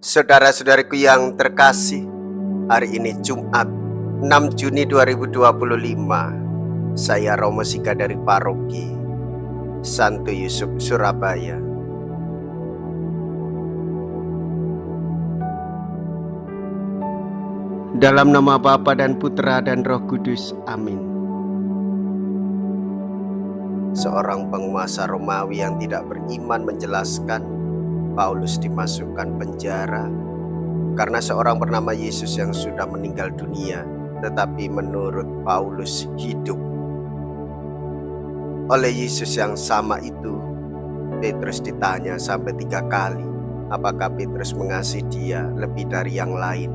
Saudara-saudariku yang terkasih, hari ini Jumat 6 Juni 2025. Saya Romo Sika dari Paroki Santo Yusuf, Surabaya. Dalam nama Bapa dan Putra dan Roh Kudus, amin. Seorang penguasa Romawi yang tidak beriman menjelaskan Paulus dimasukkan penjara karena seorang bernama Yesus yang sudah meninggal dunia, tetapi menurut Paulus hidup. Oleh Yesus yang sama itu, Petrus ditanya sampai 3 kali, apakah Petrus mengasihi dia lebih dari yang lain.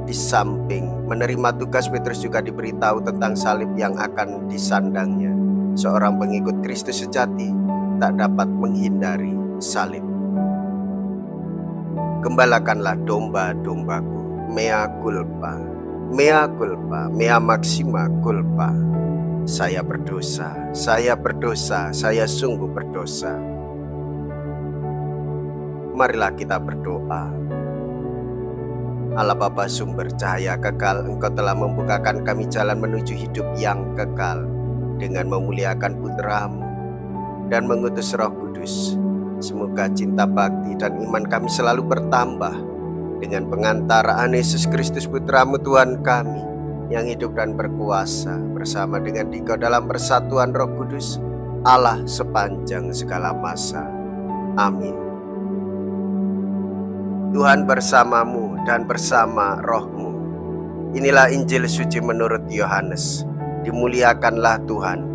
Di samping menerima tugas, Petrus juga diberitahu tentang salib yang akan disandangnya. Seorang pengikut Kristus sejati tak dapat menghindari salib. Gembalakanlah domba-dombaku, mea culpa, mea culpa, mea maxima culpa. Saya berdosa, saya sungguh berdosa. Marilah kita berdoa. Allah Bapa sumber cahaya kekal, Engkau telah membukakan kami jalan menuju hidup yang kekal dengan memuliakan Putra-Mu dan mengutus Roh Kudus. Semoga cinta bakti dan iman kami selalu bertambah dengan pengantaraan Yesus Kristus Putra-Mu Tuhan kami, yang hidup dan berkuasa bersama dengan Dikau dalam persatuan Roh Kudus, Allah sepanjang segala masa. Amin. Tuhan bersamamu dan bersama rohmu. Inilah Injil suci menurut Yohanes. Dimuliakanlah Tuhan.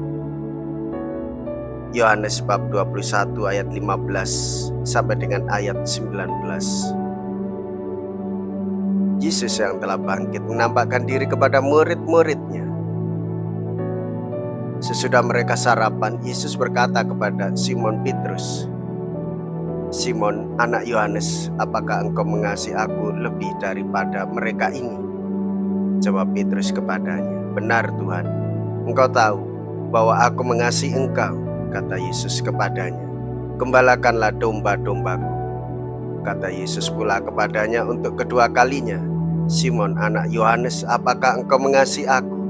Yohanes bab 21 ayat 15 sampai dengan ayat 19. Yesus yang telah bangkit menampakkan diri kepada murid-muridnya. Sesudah mereka sarapan, Yesus berkata kepada Simon Petrus, "Simon, anak Yohanes, apakah engkau mengasihi aku lebih daripada mereka ini?" Jawab Petrus kepadanya, "Benar Tuhan, Engkau tahu bahwa aku mengasihi Engkau." Kata Yesus kepadanya, "Gembalakanlah domba-dombaku." Kata Yesus pula kepadanya untuk kedua kalinya, "Simon, anak Yohanes, apakah engkau mengasihi aku?"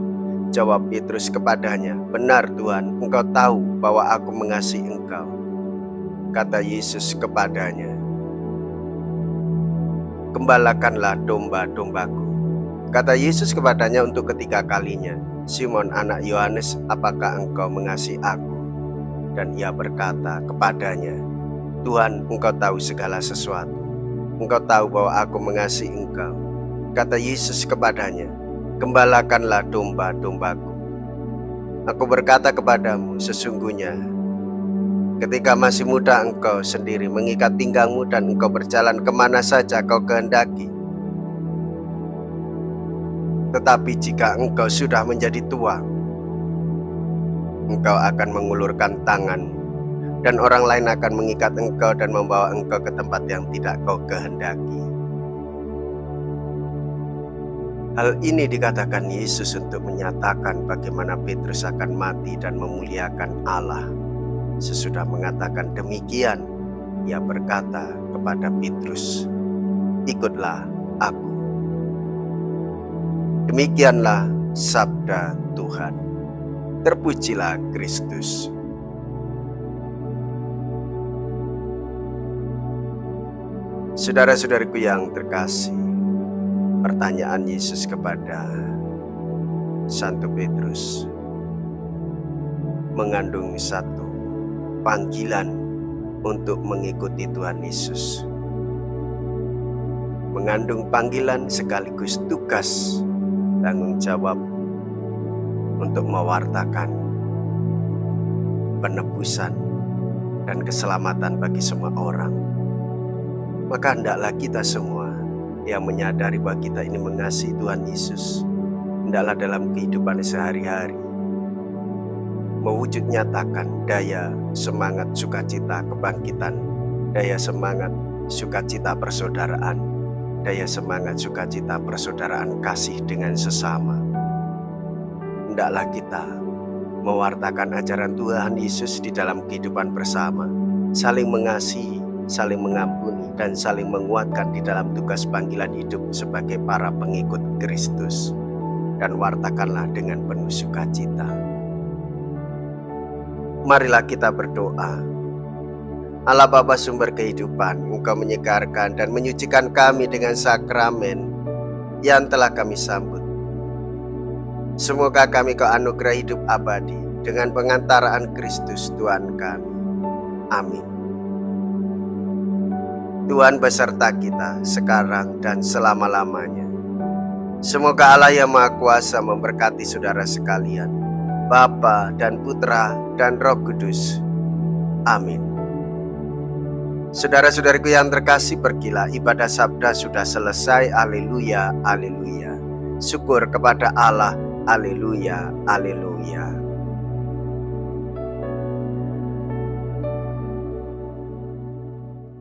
Jawab Petrus kepadanya, "Benar Tuhan, Engkau tahu bahwa aku mengasihi Engkau." Kata Yesus kepadanya, "Gembalakanlah domba-dombaku." Kata Yesus kepadanya untuk ketiga kalinya, "Simon, anak Yohanes, apakah engkau mengasihi aku?" Dan ia berkata kepadanya, "Tuhan, Engkau tahu segala sesuatu. Engkau tahu bahwa aku mengasihi Engkau." Kata Yesus kepadanya, "Gembalakanlah domba-dombaku. Aku berkata kepadamu, sesungguhnya ketika masih muda engkau sendiri mengikat pinggangmu dan engkau berjalan kemana saja kau kehendaki. Tetapi jika engkau sudah menjadi tua, engkau akan mengulurkan tanganmu, dan orang lain akan mengikat engkau dan membawa engkau ke tempat yang tidak kau kehendaki." Hal ini dikatakan Yesus untuk menyatakan bagaimana Petrus akan mati dan memuliakan Allah. Sesudah mengatakan demikian, ia berkata kepada Petrus, "Ikutlah aku." Demikianlah sabda Tuhan. Terpujilah Kristus. Saudara-saudariku yang terkasih, pertanyaan Yesus kepada Santo Petrus mengandung satu panggilan untuk mengikuti Tuhan Yesus. Mengandung panggilan sekaligus tugas, tanggung jawab untuk mewartakan penebusan dan keselamatan bagi semua orang. Maka hendaklah kita semua yang menyadari bahwa kita ini mengasihi Tuhan Yesus, hendaklah dalam kehidupan sehari-hari mewujud nyatakan daya semangat sukacita kebangkitan, daya semangat sukacita persaudaraan, daya semangat sukacita persaudaraan kasih dengan sesama. Hendaklah kita mewartakan ajaran Tuhan Yesus di dalam kehidupan bersama, saling mengasihi, saling mengampuni, dan saling menguatkan di dalam tugas panggilan hidup sebagai para pengikut Kristus. Dan wartakanlah dengan penuh sukacita. Marilah kita berdoa. Allah Bapa sumber kehidupan, Engkau menyegarkan dan menyucikan kami dengan sakramen yang telah kami sambut. Semoga kami Kau anugerah hidup abadi dengan pengantaraan Kristus Tuhan kami. Amin. Tuhan beserta kita sekarang dan selama-lamanya. Semoga Allah yang Maha Kuasa memberkati saudara sekalian, Bapa dan Putra dan Roh Kudus. Amin. Saudara-saudariku yang terkasih, pergilah, ibadah sabda sudah selesai. Haleluya, haleluya. Syukur kepada Allah. Haleluya, haleluya.